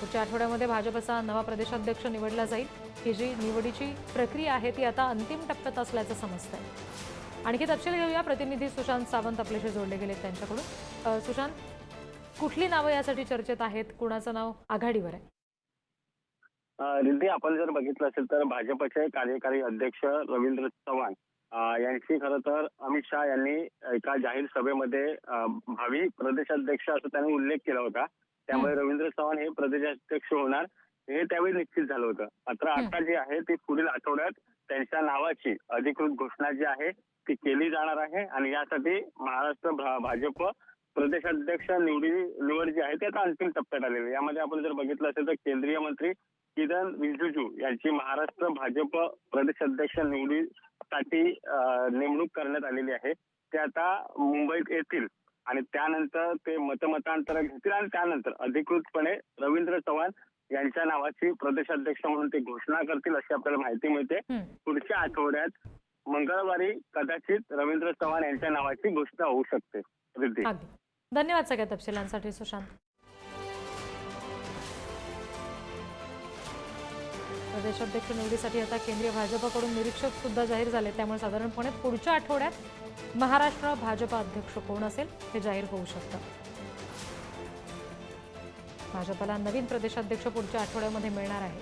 पुढच्या आठवड्यामध्ये भाजपचा नवा प्रदेशाध्यक्ष निवडला जाईल। ही जी निवडीची प्रक्रिया आहे ती आता अंतिम टप्प्यात असल्याचं समजतंय। आणखी तपशील घेऊया। प्रतिनिधी सुशांत सावंत आपल्याशी जोडले गेलेत त्यांच्याकडून। सुशांत, कुठली नावं यासाठी चर्चेत आहेत? कुणाचं नाव आघाडीवर आहे? रिद्धी, आपण जर बघितलं असेल तर भाजपचे कार्यकारी अध्यक्ष रवींद्र चव्हाण यांची खरं तर अमित शहा यांनी एका जाहीर सभेमध्ये भावी प्रदेशाध्यक्ष असं त्यांनी उल्लेख केला होता। त्यामुळे रवींद्र चव्हाण हे प्रदेशाध्यक्ष होणार हे त्यावेळी निश्चित झालं होतं। मात्र आता जे आहे ते पुढील आठवड्यात त्यांच्या नावाची अधिकृत घोषणा जी आहे ती केली जाणार आहे आणि यासाठी महाराष्ट्र भाजप प्रदेशाध्यक्ष निवड जी आहे ती आता अंतिम टप्प्यात आलेली आहे। यामध्ये आपण जर बघितलं असेल तर केंद्रीय मंत्री किरण रिजिजू यांची महाराष्ट्र भाजप प्रदेशाध्यक्ष निवडीसाठी नेमणूक करण्यात आलेली आहे। ते आता मुंबईत येतील आणि त्यानंतर ते मतमतांतर घेतील आणि त्यानंतर अधिकृतपणे रवींद्र चव्हाण यांच्या नावाची प्रदेशाध्यक्ष म्हणून ते घोषणा करतील अशी आपल्याला माहिती मिळते। पुढच्या आठवड्यात मंगळवारी कदाचित रवींद्र चव्हाण यांच्या नावाची घोषणा होऊ शकते। रिद्धी, धन्यवाद सगळ्या तपशिलांसाठी सुशांत। प्रदेशाध्यक्ष निवडीसाठी आता केंद्रीय भाजपकडून निरीक्षक सुद्धा जाहीर झाले। त्यामुळे साधारणपणे पुढच्या आठवड्यात महाराष्ट्र भाजप अध्यक्ष कोण असेल हे जाहीर होऊ शकतं। भाजपला नवीन प्रदेशाध्यक्ष पुढच्या आठवड्यामध्ये मिळणार आहे।